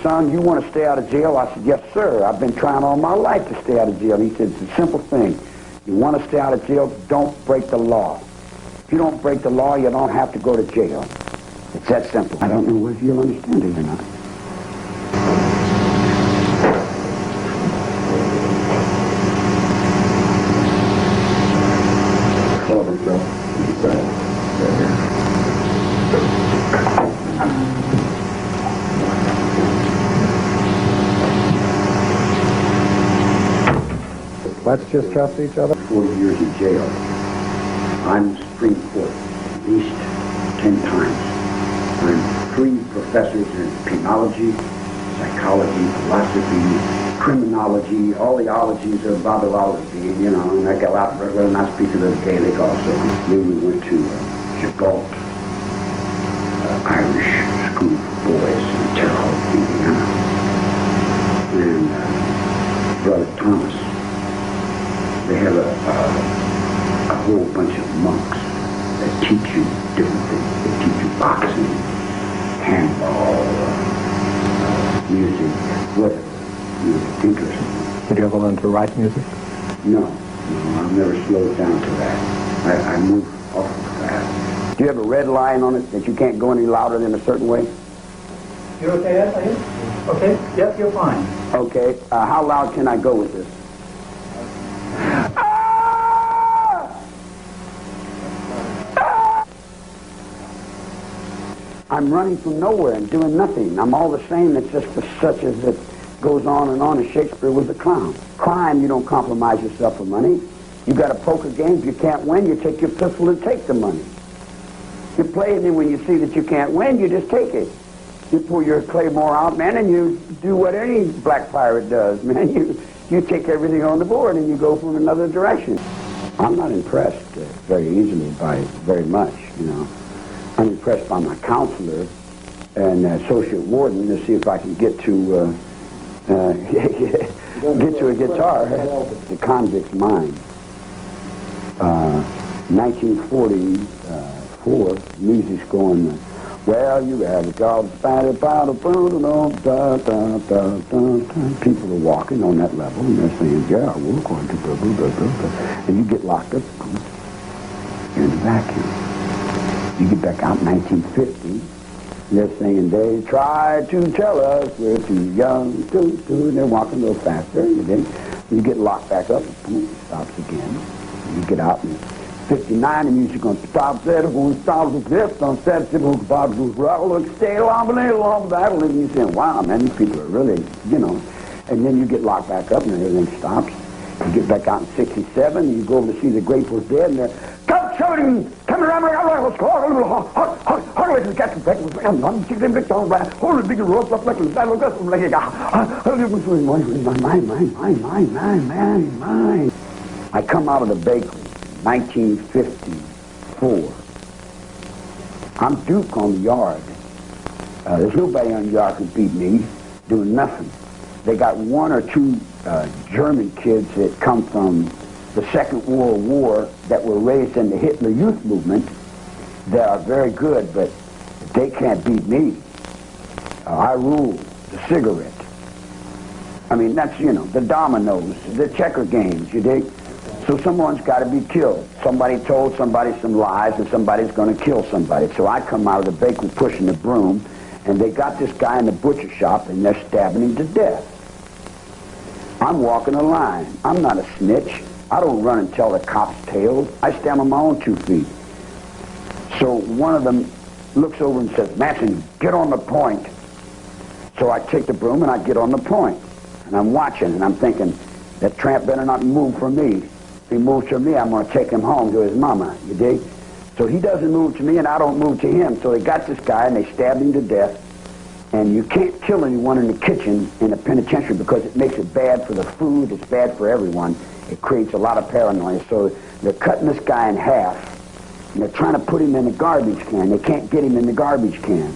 son, you want to stay out of jail? I said, yes, sir. I've been trying all my life to stay out of jail. He said, it's a simple thing. You want to stay out of jail, don't break the law. If you don't break the law, you don't have to go to jail. It's that simple. I don't know if you'll understand it or not. Let's just trust each other. 4 years in jail. I'm Supreme Court at least 10 times. I'm 3 professors in penology, psychology, philosophy, criminology, all the ologies of Babylology, you know, and I go out regular and I speak a little Gaelic also. Then we went to Gibraltar, Irish school for boys in Terre Haute, Indiana. And Brother Thomas, they have a whole bunch of monks that teach you different things. They teach you boxing, handball, music, whatever. Music, interesting. Did you ever learn to write music? No, I've never slowed down to that. I move awful fast. Do you have a red line on it that you can't go any louder than a certain way? You're okay, yes, are you? Okay, yes, you're fine. Okay, how loud can I go with this? I'm running from nowhere and doing nothing. I'm all the same. It's just such as it goes on, and Shakespeare was a clown. Crime, you don't compromise yourself for money. You got a poker game. If you can't win, you take your pistol and take the money. You play it, and when you see that you can't win, you just take it. You pull your claymore out, man, and you do what any black pirate does, man. You take everything on the board, and you go from another direction. I'm not impressed very easily by very much, you know. I'm impressed by my counselor and associate warden to see if I can get to get to a guitar. The convict's mind. 1944, music's going, well, you have a job, people are walking on that level, and they're saying, yeah, we're going to, and you get locked up in the vacuum. You get back out in 1950, they're saying, they tried to tell us we're too young to do, and they're walking a little faster, and then you get locked back up, and boom, it stops again. You get out in 59, the music going to stop there, going to stop the fifth, on set, going to stop the roll, stay along, battle, and you say, wow, man, these people are really, you know, and then you get locked back up, and everything stops. You get back out in 67, and you go over to see the Grateful Dead, and they're, come around, let's go, get the breakfast, I'm chicken big down, hold the big rope up like a battle, mine. I come out of the bakery, 1954. I'm Duke on the yard. There's nobody on the yard who beat me, doing nothing. They got 1 or 2 German kids that come from the Second World War that were raised in the Hitler Youth Movement that are very good, but they can't beat me. I rule the cigarette. I mean, that's, you know, the dominoes, the checker games, you dig? So someone's got to be killed. Somebody told somebody some lies, and somebody's going to kill somebody. So I come out of the bakery pushing the broom, and they got this guy in the butcher shop, and they're stabbing him to death. I'm walking a line. I'm not a snitch. I don't run and tell the cops tales. I stand on my own 2 feet. So one of them looks over and says, Manson, get on the point. So I take the broom and I get on the point. And I'm watching, and I'm thinking, that tramp better not move from me. If he moves from me, I'm going to take him home to his mama, you dig? So he doesn't move to me, and I don't move to him. So they got this guy, and they stabbed him to death. And you can't kill anyone in the kitchen in a penitentiary because it makes it bad for the food, it's bad for everyone. It creates a lot of paranoia. So they're cutting this guy in half, and they're trying to put him in the garbage can. They can't get him in the garbage can.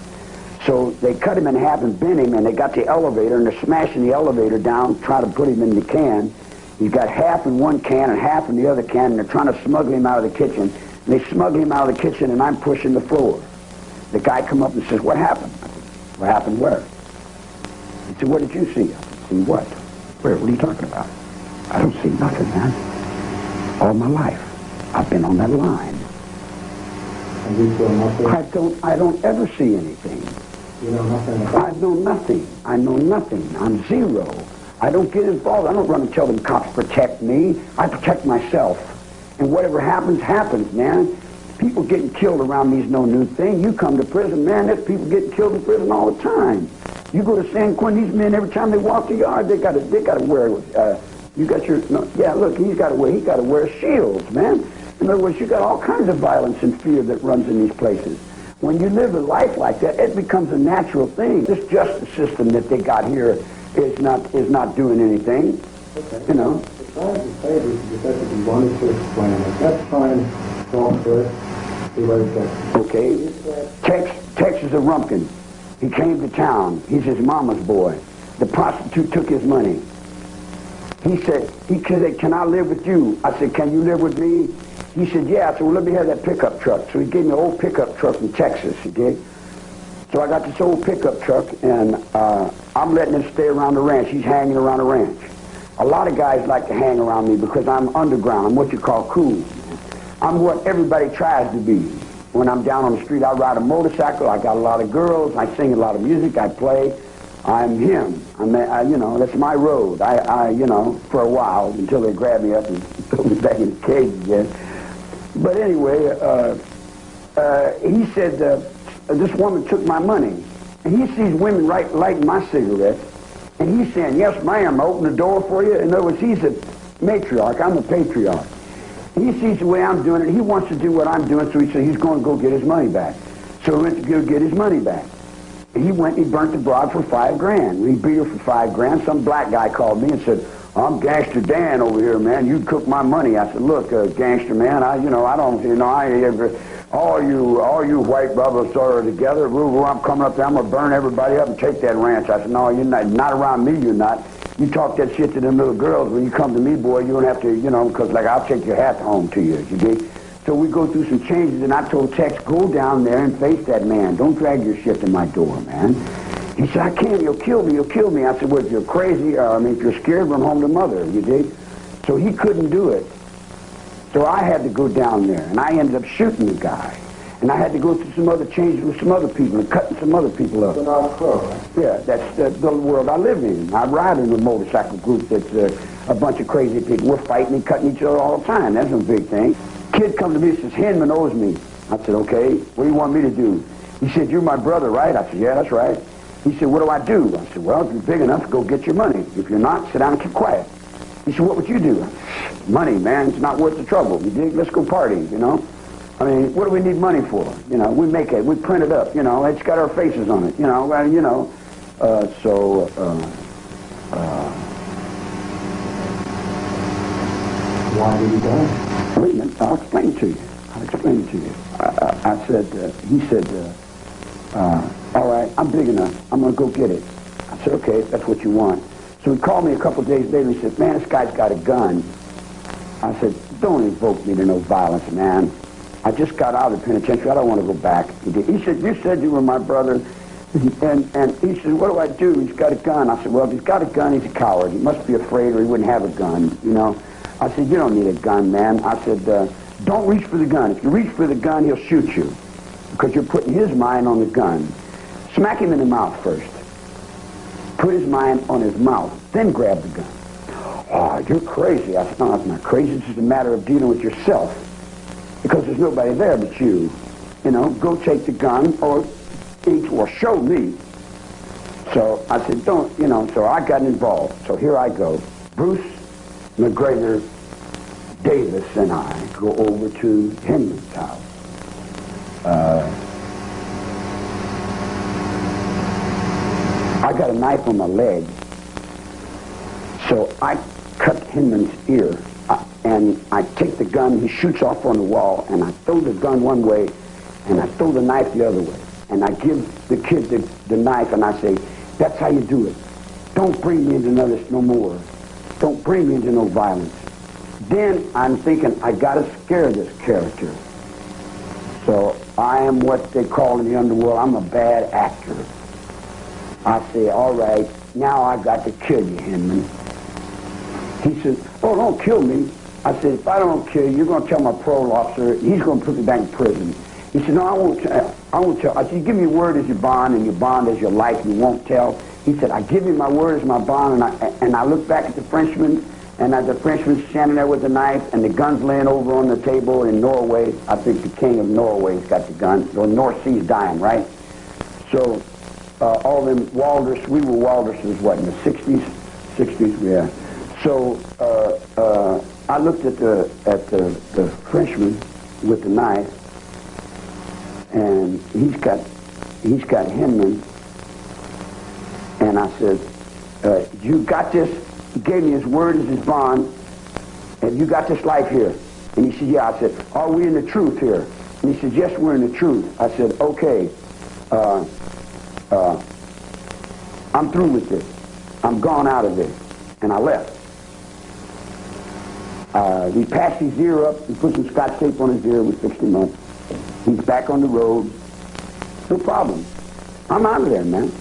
So they cut him in half and bent him, and they got the elevator, and they're smashing the elevator down, trying to put him in the can. He's got half in one can and half in the other can, and they're trying to smuggle him out of the kitchen. And they smuggle him out of the kitchen, and I'm pushing the floor. The guy come up and says, what happened? What happened where? He said, what did you see? I said, see what? Where? What are you talking about? I don't see nothing, man. All my life, I've been on that line. And you feel nothing? I don't ever see anything. You know nothing about I know nothing. I know nothing. I'm zero. I don't get involved. I don't run and tell them cops protect me. I protect myself. And whatever happens, happens, man. People getting killed around me is no new thing. You come to prison, man, there's people getting killed in prison all the time. You go to San Quentin, these men, every time they walk the yard, they gotta wear, you got your, no, yeah, look, he gotta wear shields, man. In other words, you got all kinds of violence and fear that runs in these places. When you live a life like that, it becomes a natural thing. This justice system that they got here is not doing anything. Okay. You know. It's hard to say this because if you wanted to explain it. Let's try and talk first. See what it gets. Okay. Tex is a rumpkin. He came to town. He's his mama's boy. The prostitute took his money. He said, can I live with you? I said, can you live with me? He said, yeah. I said, well, let me have that pickup truck. So he gave me an old pickup truck from Texas, he did. So I got this old pickup truck, and I'm letting him stay around the ranch. He's hanging around the ranch. A lot of guys like to hang around me because I'm underground. I'm what you call cool. I'm what everybody tries to be. When I'm down on the street, I ride a motorcycle. I got a lot of girls. I sing a lot of music. I play. I'm him. That's my road. For a while, until they grab me up and throw me back in the cage again. But anyway, he said, this woman took my money. And he sees women lighting my cigarettes. And he's saying, yes, ma'am, I open the door for you. In other words, he's a matriarch. I'm a patriarch. He sees the way I'm doing it. He wants to do what I'm doing, so he said he's going to go get his money back. So he went to go get his money back. He went and he burnt the broad for $5,000. He beat her for $5,000. Some black guy called me and said, I'm Gangster Dan over here, man. You took my money. I said, look, Gangster man, all you white brothers sort of together. I'm coming up there. I'm gonna burn everybody up and take that ranch. I said, no, you're not around me. You're not. You talk that shit to them little girls. When you come to me, boy, you don't have to, because like I'll take your hat home to you. You dig? So we go through some changes, and I told Tex, go down there and face that man. Don't drag your shit to my door, man. He said, I can't. He'll kill me. He'll kill me. I said, well, if you're crazy, if you're scared, run home to mother. You dig? So he couldn't do it. So I had to go down there, and I ended up shooting the guy. And I had to go through some other changes with some other people and cutting some other people up. Yeah, that's the world I live in. I ride in a motorcycle group that's a bunch of crazy people. We're fighting and cutting each other all the time. That's no big thing. Kid come to me and says, Hinman owes me. I said, okay, what do you want me to do? He said, you're my brother, right? I said, yeah, that's right. He said, what do I do? I said, well, if you're big enough, go get your money. If you're not, sit down and keep quiet. He said, what would you do? Money, man, it's not worth the trouble. You dig? Let's go party, I mean, what do we need money for? We make it, we print it up, it's got our faces on it, Why did he die? Wait a minute, I'll explain it to you. I said, he said, all right, I'm big enough. I'm going to go get it. I said, okay, if that's what you want. So he called me a couple of days later. He said, man, this guy's got a gun. I said, don't invoke me to no violence, man. I just got out of the penitentiary. I don't want to go back. He said, you said you were my brother. And he said, what do I do? He's got a gun. I said, well, if he's got a gun, he's a coward. He must be afraid or he wouldn't have a gun, I said, you don't need a gun, man. I said, don't reach for the gun. If you reach for the gun, he'll shoot you because you're putting his mind on the gun. Smack him in the mouth first. Put his mind on his mouth. Then grab the gun. Oh, you're crazy. I said, no, that's not crazy. It's just a matter of dealing with yourself. Because there's nobody there but you. Go take the gun or show me. So I said, don't, so I got involved. So here I go. Bruce McGregor Davis and I go over to Hinman's house. I got a knife on my leg. So I cut Hinman's ear. And I take the gun, he shoots off on the wall, and I throw the gun one way, and I throw the knife the other way. And I give the kid the knife, and I say, that's how you do it. Don't bring me into this no more. Don't bring me into no violence. Then I'm thinking, I gotta scare this character. So I am what they call in the underworld, I'm a bad actor. I say, all right, now I got to kill you, Hinman. He said, oh, don't kill me. I said, if I don't kill you, you're going to tell my parole officer, he's going to put me back in prison. He said, no, I won't tell. I said, you give me your word as your bond, and your bond as your life, you won't tell. He said, I give you my word as my bond, and I look back at the Frenchman, and as the Frenchman's standing there with the knife, and the gun's laying over on the table in Norway. I think the king of Norway's got the gun. The North Sea's dying, right? So all them Walders, we were Walderses, what, in the 60s? 60s, yeah. So I looked at the Frenchman with the knife, and he's got Hinman, and I said, you got this? He gave me his word as his bond, and you got this life here? And he said, yeah. I said, are we in the truth here? And he said, yes, we're in the truth. I said, okay, I'm through with this. I'm gone out of this. And I left. We patched his ear up, we put some Scotch tape on his ear, we fixed him up. He's back on the road. No problem. I'm out of there, man.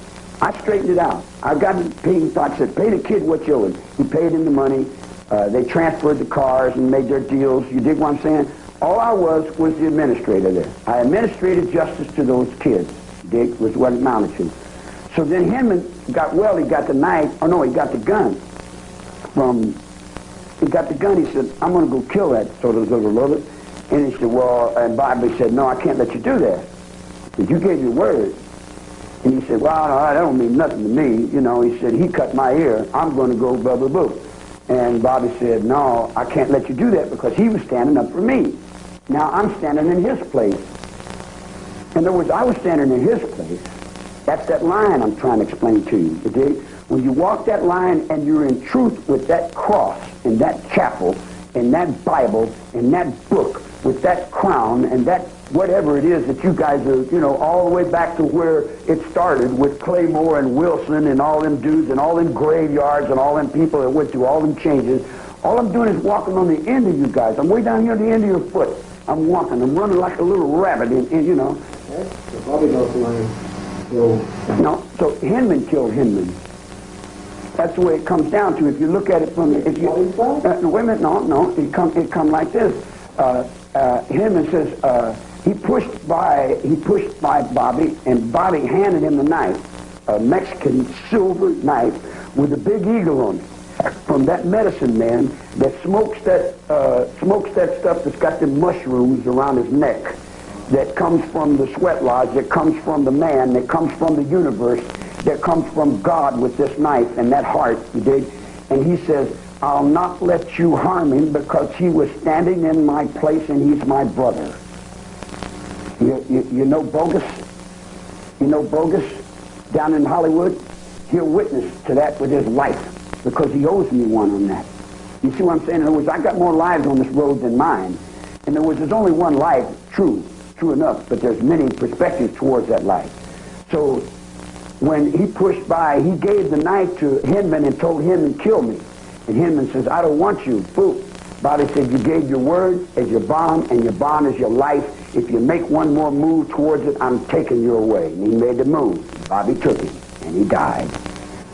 I straightened it out. I got to pay him. I said, pay the kid what you owe him. He paid him the money. They transferred the cars and made their deals. You dig what I'm saying? All I was the administrator there. I administrated justice to those kids. Dig was what it amounted to. So then Hinman got well. He got the knife. Oh no, he got the gun. He got the gun. He said, I'm going to go kill that sort of little. And he said, well, and Bobby said, no, I can't let you do that. Because you gave your word. And he said, well, no, that don't mean nothing to me. You know, he said, he cut my ear. I'm going to go blah, blah, blah. And Bobby said, no, I can't let you do that because he was standing up for me. Now I'm standing in his place. In other words, I was standing in his place. That's that line I'm trying to explain to you. Okay? When you walk that line and you're in truth with that cross and that chapel and that Bible and that book with that crown and that whatever it is that you guys are, you know, all the way back to where it started with Claymore and Wilson and all them dudes and all them graveyards and all them people that went through all them changes. All I'm doing is walking on the end of you guys. I'm way down here at the end of your foot. I'm walking. I'm running like a little rabbit, you know. So Bobby No, so Hinman killed Hinman. That's the way it comes down to. If you look at it from, if you wait a minute, no, it come like this. Hinman says he pushed by Bobby, and Bobby handed him the knife, a Mexican silver knife with a big eagle on it, from that medicine man that smokes that stuff that's got the mushrooms around his neck, that comes from the sweat lodge, that comes from the man, that comes from the universe, that comes from God with this knife and that heart, you dig? And he says, I'll not let you harm him because he was standing in my place and he's my brother. You know Bogus? You know Bogus down in Hollywood? He'll witness to that with his life because he owes me one on that. You see what I'm saying? In other words, I got more lives on this road than mine. In other words, there's only one life, true enough, but there's many perspectives towards that life. So when he pushed by, he gave the knife to Hinman and told Hinman, kill me. And Hinman says, I don't want you. Boom. Bobby said, you gave your word as your bond, and your bond is your life. If you make one more move towards it, I'm taking you away. And he made the move. Bobby took him, and he died.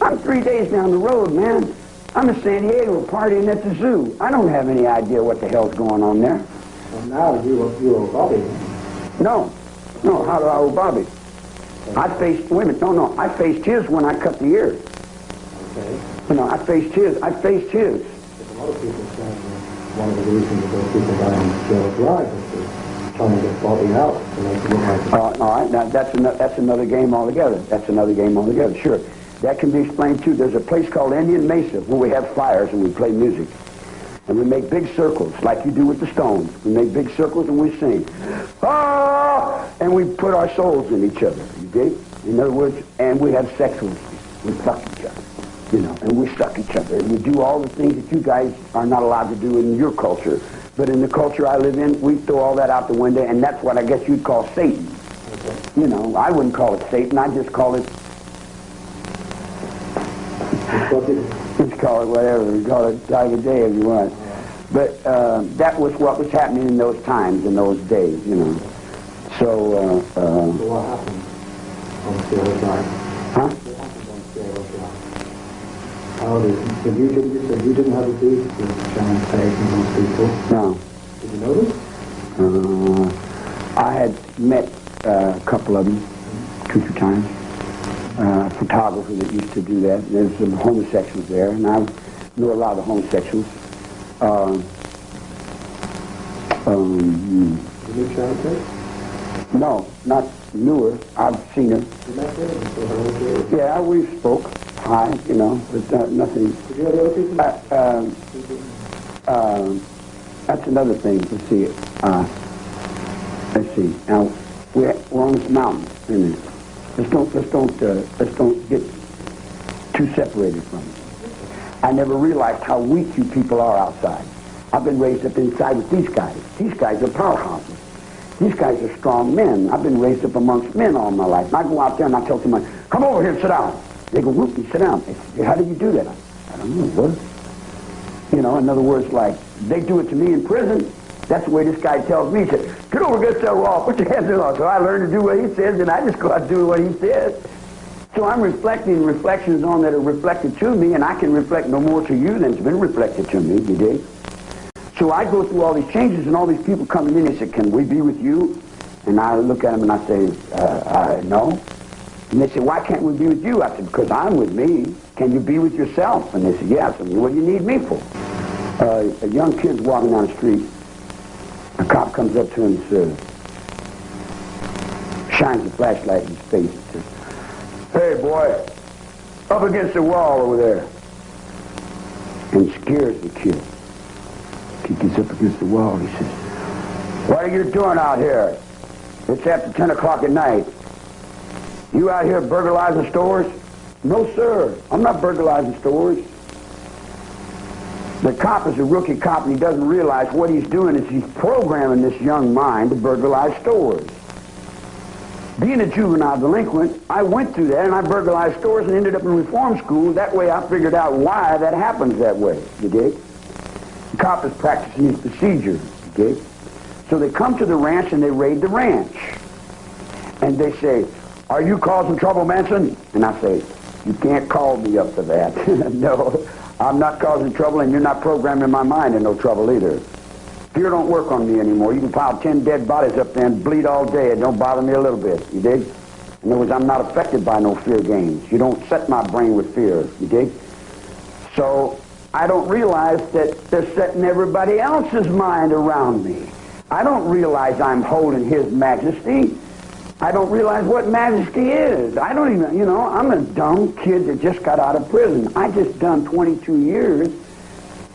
I'm 3 days down the road, man. I'm in San Diego partying at the zoo. I don't have any idea what the hell's going on there. Well, now you owe Bobby. No, how do I owe Bobby? I faced I faced his when I cut the ear. Okay. You know, I faced his. But a lot of people say one of the reasons that those people die in jail drive is to trying to get Bobby out to make it look like all right, now that's another game altogether. That's another game altogether, sure. That can be explained too. There's a place called Indian Mesa where we have fires and we play music. And we make big circles, like you do with the Stones. We make big circles and we sing. Ah! And we put our souls in each other, you dig? In other words, and we have sex with each other. We fuck each other, you know, and we suck each other. And we do all the things that you guys are not allowed to do in your culture. But in the culture I live in, we throw all that out the window, and that's what I guess you'd call Satan. Okay. You know, I wouldn't call it Satan. I'd just call it... Let's call it whatever. We call it time of day if you want. But that was what was happening in those times, in those days, you know. So what happened on the other side? Huh? What happened on the other side? How did you said you didn't have a beef with John Page and those people? No. Did you know this? I had met a couple of them 2-3 times. Photographer that used to do that. There's some homosexuals there, and I know a lot of the homosexuals. You knew John Page? No, not newer. I've seen her. You met her and said hello to her? Yeah, we spoke. Hi, you know, but nothing. Did you have other people? That's another thing. Let's see. Let's see. Now we're on this mountain. Wait a minute. Let's don't get too separated from it. I never realized how weak you people are outside. I've been raised up inside with these guys. These guys are powerhouses. These guys are strong men. I've been raised up amongst men all my life. And I go out there and I tell someone, come over here and sit down. They go, whoop, you sit down. They say, how do you do that? I don't know, what? You know, in other words, like, they do it to me in prison. That's the way this guy tells me. He said, get over, get that raw, put your hands in on. So I learned to do what he says, and I just go out and do what he says. So I'm reflecting reflections on that are reflected to me, and I can reflect no more to you than's been reflected to me, you dig? So I go through all these changes, and all these people coming in, they say, can we be with you? And I look at them and I say, no. And they say, why can't we be with you? I said, because I'm with me. Can you be with yourself? And they said, yes. I said, what do you need me for? A young kid's walking down the street. A cop comes up to him and says, shines a flashlight in his face and says, hey, boy, up against the wall over there. And scares the kid. He gets up against the wall. He says, what are you doing out here? It's after 10 o'clock at night. You out here burglarizing stores? No, sir. I'm not burglarizing stores. The cop is a rookie cop, and he doesn't realize what he's doing is he's programming this young mind to burglarize stores. Being a juvenile delinquent, I went through that, and I burglarized stores and ended up in reform school. That way I figured out why that happens that way, you dig? The cop is practicing his procedure, you dig? So they come to the ranch, and they raid the ranch. And they say, are you causing trouble, Manson? And I say, you can't call me up for that. No, I'm not causing trouble, and you're not programming my mind in no trouble either. Fear don't work on me anymore. You can pile 10 dead bodies up there and bleed all day. It don't bother me a little bit, you dig? In other words, I'm not affected by no fear games. You don't set my brain with fear, you dig? So I don't realize that they're setting everybody else's mind around me. I don't realize I'm holding his majesty. I don't realize what majesty is. I don't even, you know, I'm a dumb kid that just got out of prison. I just done 22 years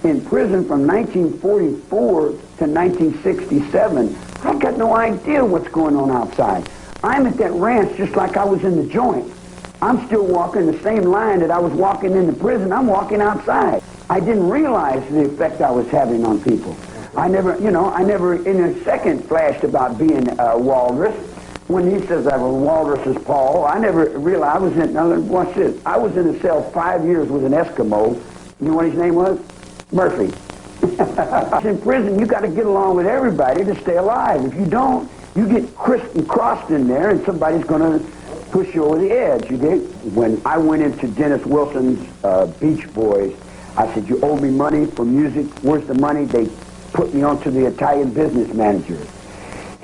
in prison from 1944 to 1967. I've got no idea what's going on outside. I'm at that ranch just like I was in the joint. I'm still walking the same line that I was walking in the prison. I'm walking outside. I didn't realize the effect I was having on people. I never in a second flashed about being a walrus. When he says I was walrus as Paul, I never realized I was in, now watch this, I was in a cell 5 years with an Eskimo. You know what his name was? Murphy. In prison, you got to get along with everybody to stay alive. If you don't, you get crisped and crossed in there, and somebody's going to push you over the edge, you dig? When I went into Dennis Wilson's Beach Boys, I said, you owe me money for music. Where's the money? They put me onto the Italian business manager.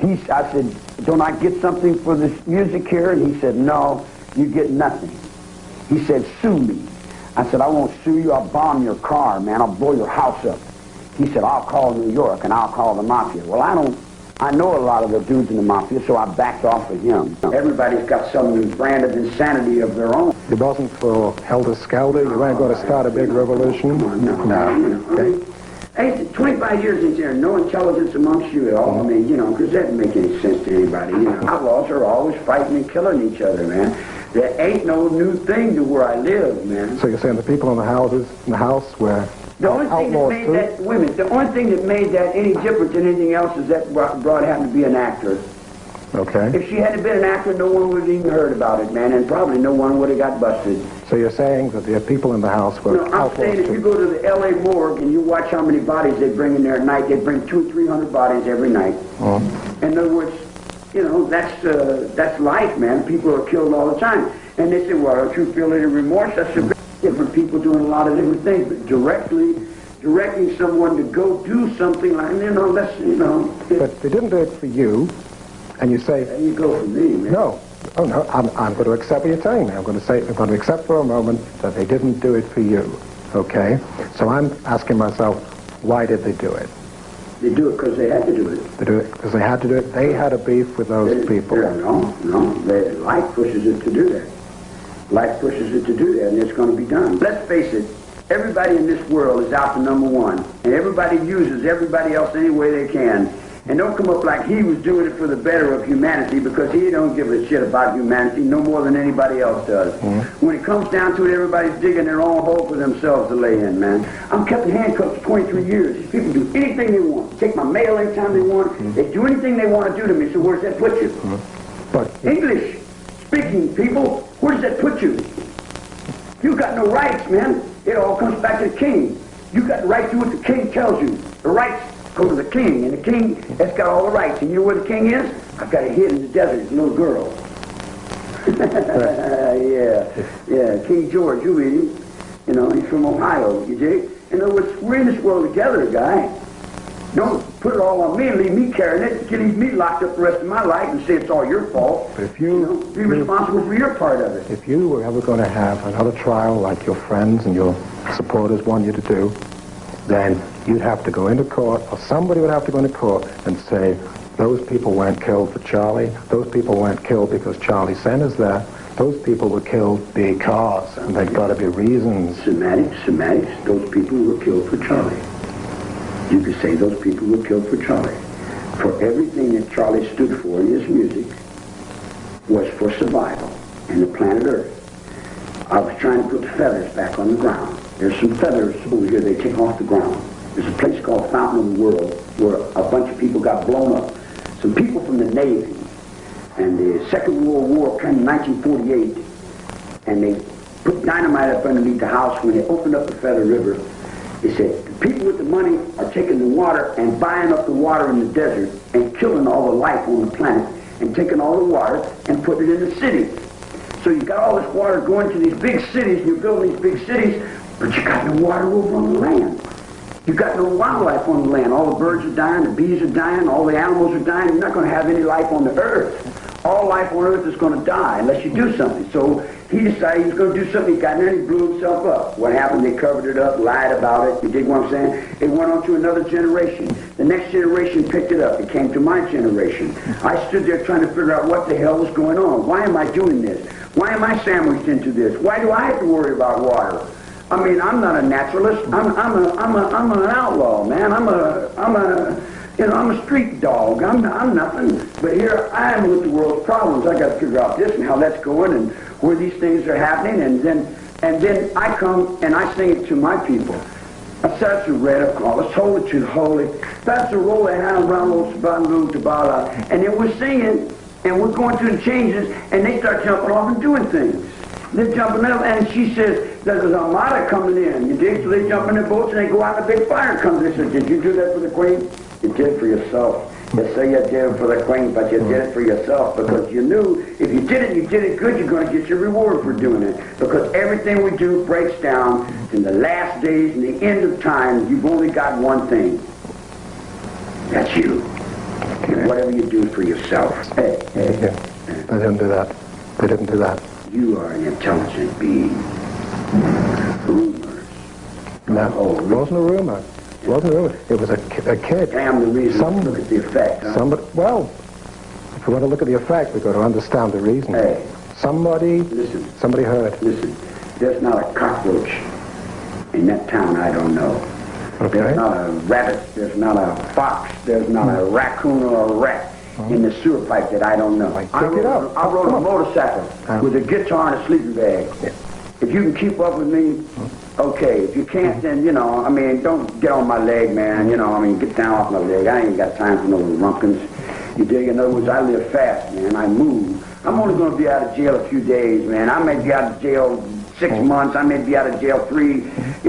I said, don't I get something for this music here? And he said, no, you get nothing. He said, sue me. I said, I won't sue you. I'll bomb your car, man. I'll blow your house up. He said, I'll call New York and I'll call the mafia. Well, I know a lot of the dudes in the mafia, so I backed off of him. Everybody's got some brand of insanity of their own. It wasn't for Helter Skelter? You weren't going to start a big revolution? No. Okay. Hey, 25 years in there, no intelligence amongst you at all. I mean, you know, because that doesn't make any sense to anybody. You know, outlaws are always fighting and killing each other, man. There ain't no new thing to where I live, man. So you're saying the people in the house were the only thing that made that, wait a minute, the only thing that made that any different than anything else is that Broad happened to be an actor. Okay. If she hadn't been an actor, no one would have even heard about it, man, and probably no one would have got busted. So you're saying that the people in the house were outlaws? No, I'm saying if you go to the L.A. morgue and you watch how many bodies they bring in there at night, they bring 200 or 300 bodies every night. In other words, you know, that's life, man. People are killed all the time. And they say, well, don't you feel any remorse? I said, different people do doing a lot of different things, but directing someone to go do something like, But they didn't do it for you, and you say... There you go for me, man. No. Oh, no, I'm going to accept what you're telling me. I'm going to accept for a moment that they didn't do it for you, okay? So I'm asking myself, why did they do it? They do it because they had to do it. They do it because they had to do it? They had a beef with those people. No. Life pushes it to do that. Life pushes it to do that, and it's going to be done. Let's face it, everybody in this world is out for number one, and everybody uses everybody else any way they can. And don't come up like he was doing it for the better of humanity, because he don't give a shit about humanity no more than anybody else does. Mm-hmm. When it comes down to it, everybody's digging their own hole for themselves to lay in, man. I'm kept in handcuffs for 23 years. These people do anything they want. Take my mail anytime they want. Mm-hmm. They do anything they want to do to me, so where does that put you? Mm-hmm. But English speaking people, where does that put you? You got no rights, man. It all comes back to the king. You got the right to do what the king tells you. The rights go to the king, and the king has got all the rights. And you know where the king is? I've got it hid in the desert. It's a little girl. yeah. King George, you read him. You know, he's from Ohio, you dig? In other words, we're in this world together, guy. Don't put it all on me and leave me carrying it. Leave me locked up the rest of my life and say it's all your fault. But if you be responsible for your part of it. If you were ever going to have another trial like your friends and your supporters want you to do, then you'd have to go into court, or somebody would have to go into court and say, those people weren't killed for Charlie, those people weren't killed because Charlie sent us there, those people were killed because, and there's got to be reasons. Semantics, those people were killed for Charlie. You could say those people were killed for Charlie. For everything that Charlie stood for in his music was for survival and the planet Earth. I was trying to put the feathers back on the ground. There's some feathers over here they take off the ground. There's a place called Fountain of the World where a bunch of people got blown up. Some people from the Navy. And the Second World War came in 1948, and they put dynamite up underneath the house. When they opened up the Feather River, they said, the people with the money are taking the water and buying up the water in the desert and killing all the life on the planet and taking all the water and putting it in the cities. So you got all this water going to these big cities, and you're building these big cities, but you got no water over on the land. You got no wildlife on the land. All the birds are dying, the bees are dying, all the animals are dying. You're not going to have any life on the earth. All life on earth is going to die unless you do something. So he decided he was going to do something. He got in there and he blew himself up. What happened? They covered it up, lied about it. You dig what I'm saying? It went on to another generation. The next generation picked it up. It came to my generation. I stood there trying to figure out what the hell was going on. Why am I doing this? Why am I sandwiched into this? Why do I have to worry about water? I mean, I'm not a naturalist. I'm an outlaw, man. I'm a street dog. I'm nothing. But here I am with the world's problems. I got to figure out this and how that's going and where these things are happening. And then I come and I sing it to my people. That's a red of call. Let's hold it to the holy. That's the roll they have around those Tabala. And then we're singing and we're going through the changes and they start jumping off and doing things. They're jumping up, and she says, there's an armada coming in. You dig? So they jump in their boats, and they go out, and a big fire comes. They said, did you do that for the queen? You did it for yourself. You say you did it for the queen, but you did it for yourself because you knew if you did it good, you're going to get your reward for doing it. Because everything we do breaks down in the last days and the end of time. You've only got one thing. That's you. And whatever you do for yourself. Hey. They didn't do that. They didn't do that. You are an intelligent being. Rumors. No, it wasn't a rumor. It wasn't a rumor. It was a kid. Damn the reason. Look at the effect. Huh? Well, if we want to look at the effect, we've got to understand the reason. Hey. Somebody heard. Listen, there's not a cockroach in that town I don't know. Okay. There's not a rabbit. There's not a fox. There's not a raccoon or a rat in the sewer pipe that I don't know. I rode a motorcycle with a guitar and a sleeping bag. Yeah. If you can keep up with me, okay. If you can't, then, don't get on my leg, man. Get down off my leg. I ain't got time for no rumpkins. You dig? In other words, I live fast, man. I move. I'm only going to be out of jail a few days, man. I may be out of jail 6 months. I may be out of jail 3.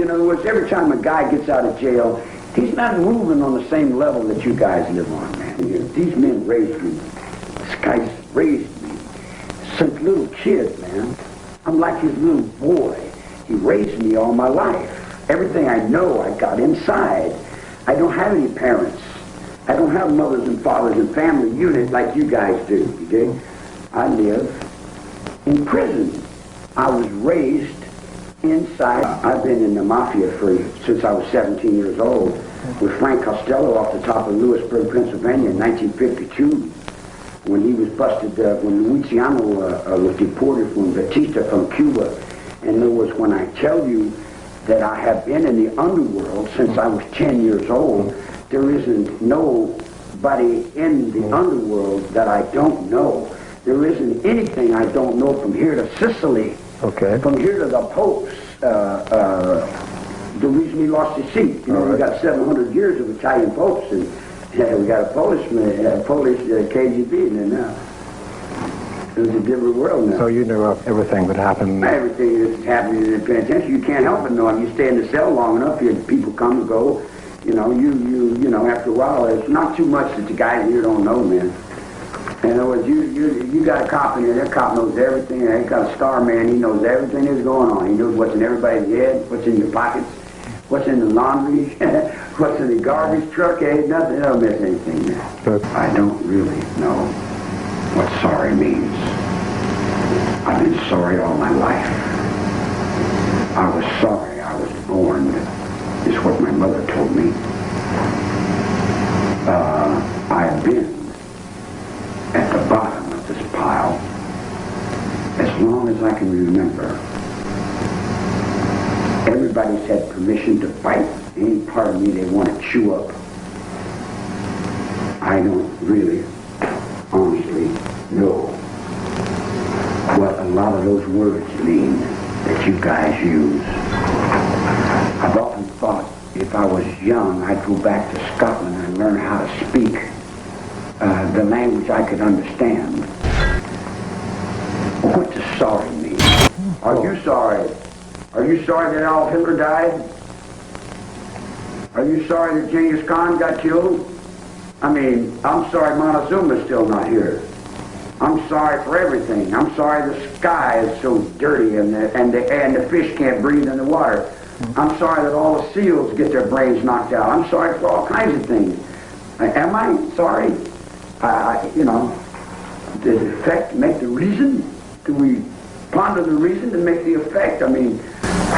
In other words, every time a guy gets out of jail, he's not moving on the same level that you guys live on, man. These men raised me. This guy's raised me. Some little kid, man. I'm like his little boy. He raised me all my life. Everything I know, I got inside. I don't have any parents. I don't have mothers and fathers and family unit like you guys do, okay? I live in prison. I was raised inside. I've been in the mafia since I was 17 years old with Frank Costello off the top of Lewisburg, Pennsylvania in 1952 when he was busted, when Luciano was deported from Batista from Cuba. And there was, when I tell you that I have been in the underworld since I was 10 years old, there isn't nobody in the underworld that I don't know. There isn't anything I don't know from here to Sicily. Okay. From here to the Popes, the reason he lost his seat. You know, we got 700 years of Italian popes, and we got a Polish KGB in there now. It was a different world now. So you knew of everything that happened? Everything that's happening in the penitentiary, you can't help but know. If you stay in the cell long enough, people come and go. You know, after a while, it's not too much that the guys here don't know, man. In other words, you got a cop in here, that cop knows everything. They got a star man, he knows everything that's going on. He knows what's in everybody's head, what's in your pockets, what's in the laundry, what's in the garbage truck. Ain't nothing, they don't miss anything there. But I don't really know what sorry means. I've been sorry all my life. I was sorry I was born, is what my mother told me. I've been at the bottom of this pile as long as I can remember. Everybody's had permission to bite any part of me they want to chew up. I don't really, honestly know what a lot of those words mean that you guys use. I've often thought if I was young, I'd go back to Scotland and learn how to speak the language I could understand. What does sorry mean? Are you sorry? Are you sorry that Adolf Hitler died? Are you sorry that Genghis Khan got killed? I mean, I'm sorry Montezuma's still not here. I'm sorry for everything. I'm sorry the sky is so dirty and the fish can't breathe in the water. I'm sorry that all the seals get their brains knocked out. I'm sorry for all kinds of things. Am I sorry? You know, does the effect make the reason? Do we ponder the reason to make the effect? I mean,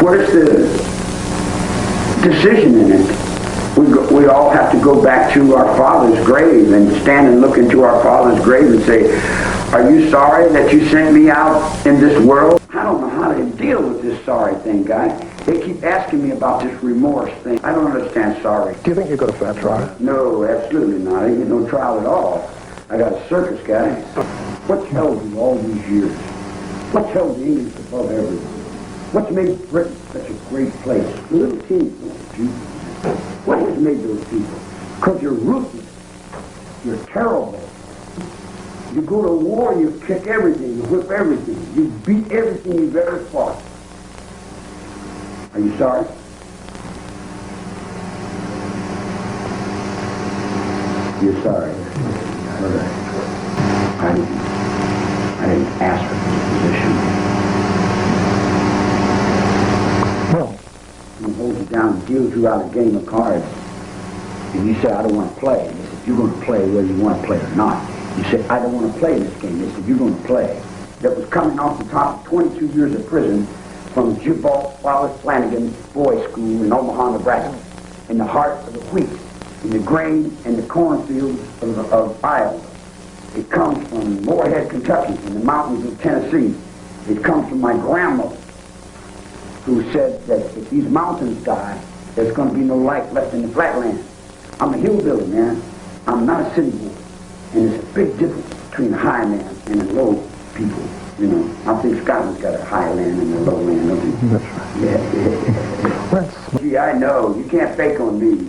what is the decision in it? We all have to go back to our father's grave and stand and look into our father's grave and say, are you sorry that you sent me out in this world? I don't know how to deal with this sorry thing, guys. They keep asking me about this remorse thing. I don't understand sorry. do you think you got a fair trial? No, absolutely not. I didn't get no trial at all. I got a circus guy. What's held you all these years? What's held the English above everyone? What's made Britain such a great place? The little teeny people. What has made those people? Because you're ruthless. You're terrible. You go to war, you kick everything, you whip everything. You beat everything you've ever fought. Are you sorry? You're sorry. Brother, I didn't ask for this position. Well, He holds you down and deals you out a game of cards. And you say, I don't want to play. He said, you're going to play whether you want to play or not. You said, I don't want to play this game. They said, you're going to play. That was coming off the top of 22 years of prison from Jubal Wallace Flanagan Boys School in Omaha, Nebraska, in the heart of the wheat, in the grain and the cornfields of Iowa. It comes from Moorhead, Kentucky, in the mountains of Tennessee. It comes from my grandmother, who said that if these mountains die, there's going to be no life left in the flatland. I'm a hillbilly, man. I'm not a city boy. And there's a big difference between the high man and the low people. You know, I think Scotland's got a high land and a low land, don't you? that's right. Yeah. Gee, I know. You can't fake on me.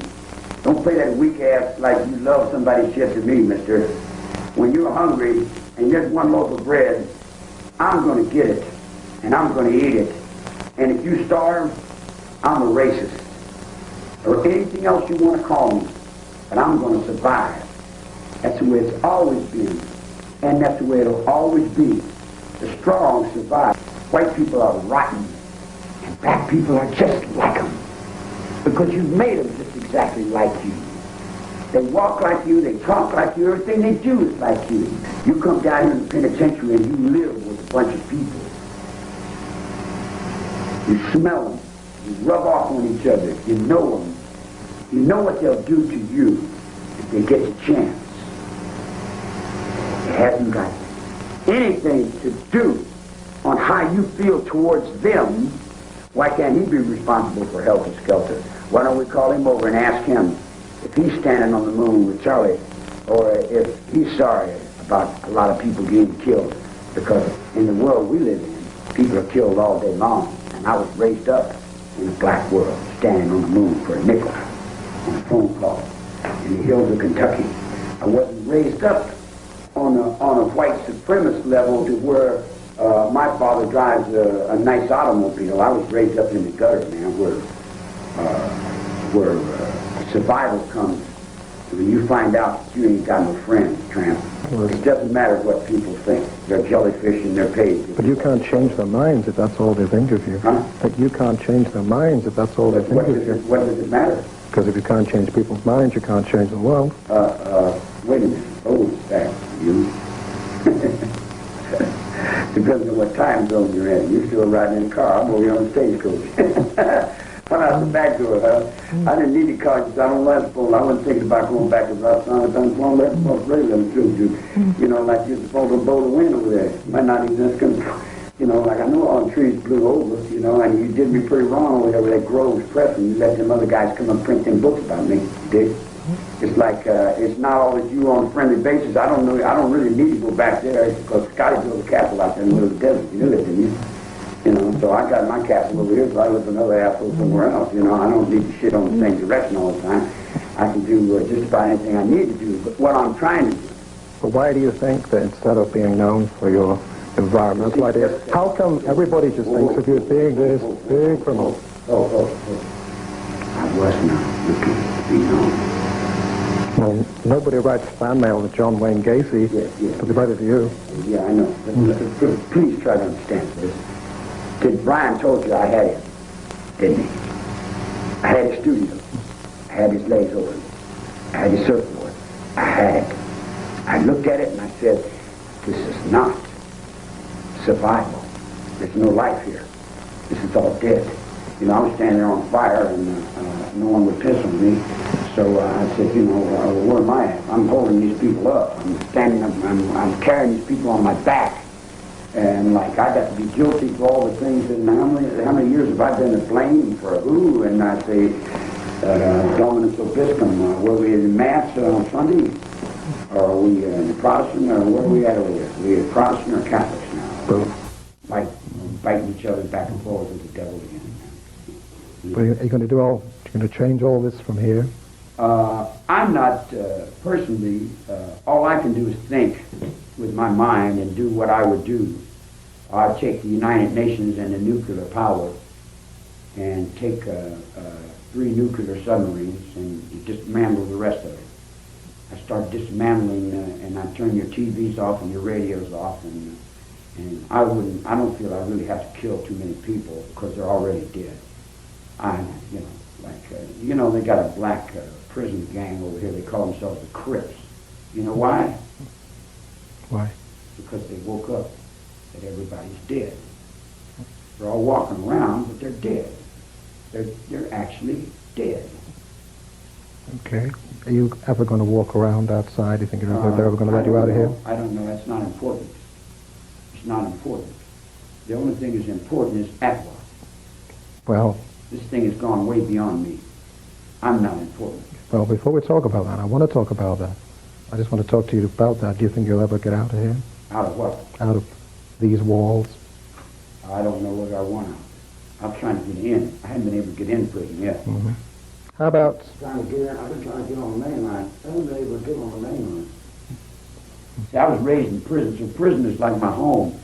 Don't play that weak ass like you love somebody shit to me, mister. When you're hungry and there's one loaf of bread, I'm going to get it. And I'm going to eat it. And if you starve, I'm a racist. Or anything else you want to call me. But I'm going to survive. That's the way it's always been. And that's the way it'll always be. The strong survive. White people are rotten. And black people are just like them. Because you've made them just exactly like you. They walk like you, they talk like you, everything they do is like you. You come down here in the penitentiary and you live with a bunch of people. You smell them, you rub off on each other, you know them. You know what they'll do to you if they get the chance. It hasn't got anything to do on how you feel towards them. Why can't he be responsible for helter skelter? Why don't we call him over and ask him if he's standing on the moon with Charlie, or if he's sorry about a lot of people getting killed? Because in the world we live in, people are killed all day long. And I was raised up in a black world, standing on the moon for a nickel on a phone call in the hills of Kentucky. I wasn't raised up on a white supremacist level to where my father drives a nice automobile. I was raised up in the gutter, man, where survival comes when you find out that you ain't got no friends, tramp. It doesn't matter what people think. They're jellyfish and they're paid. But you can't change their minds if that's all they think of you. Huh? But you can't change their minds if that's all they think of you. What does it matter? Because if you can't change people's minds, you can't change the world. Wait a minute. Oh, that you. Depends on what time zone you're in. You're still riding in the car. I'm over here on the stagecoach. Went out the back door, huh? I didn't need to call you because I don't like the phone. I wasn't thinking about going back to Ross. I was on the phone, let the phone really let them you know, like you're supposed to blow the wind over there. Might not even just come, you know, like I know all the trees blew over, you know, and you did me pretty wrong over there with that Groves Press, and you let them other guys come and print them books about me, Dick. It's like, it's not always you on a friendly basis. I don't really need to go back there because Scotty built a castle out there in the middle of the desert. You knew that, didn't you? You know, so I got my castle over here, so I live another asshole somewhere else. You know, I don't need to shit on the same direction all the time. I can do just about anything I need to do. But what I'm trying to do. But why do you think that instead of being known for your environmental ideas, how come everybody just thinks of you as being this big criminal? I was not looking to be known. Well, nobody writes fan mail to John Wayne Gacy, but they write it to you. Yeah, I know. But please try to understand this. Brian told you I had him, didn't he? I had his studio. I had his legs open. I had his surfboard. I had it. I looked at it and I said, this is not survival. There's no life here. This is all dead. You know, I was standing there on fire and no one would piss on me. So I said, you know, where am I at? I'm holding these people up. I'm standing up. I'm carrying these people on my back. And like I got to be guilty for all the things. And how many years have I been to blame for who? And I say, Dominus Obiscum. Were we in Mass on Sunday? Or are we in the Protestant? Or where are we at over here? Are we Protestant or Catholics now? Both. Biting each other back and forth with the devil again. But are you going to you're going to change all this from here? I'm not, personally, all I can do is think with my mind and do what I would do. I'd take the United Nations and the nuclear power and take 3 nuclear submarines and dismantle the rest of it. I start dismantling and I turn your TVs off and your radios off and I don't feel I really have to kill too many people because they're already dead. They got a black prison gang over here. They call themselves the Crips. You know why? Why? Because they woke up that everybody's dead. They're all walking around, but they're dead. They're actually dead. Okay. Are you ever going to walk around outside? Do you think they're ever going to let you out of here? I don't know. That's not important. It's not important. The only thing that's important is Atwa. Well, this thing has gone way beyond me. I'm not important. Well, before we talk about that, I want to talk about that. I just want to talk to you about that. Do you think you'll ever get out of here? Out of what? Out of these walls? I don't know whether I want to. I'm trying to get in. I haven't been able to get in prison yet. Mm-hmm. How about... I've been trying to get on the main line. I haven't been able to get on the main line. See, I was raised in prison, so prison is like my home.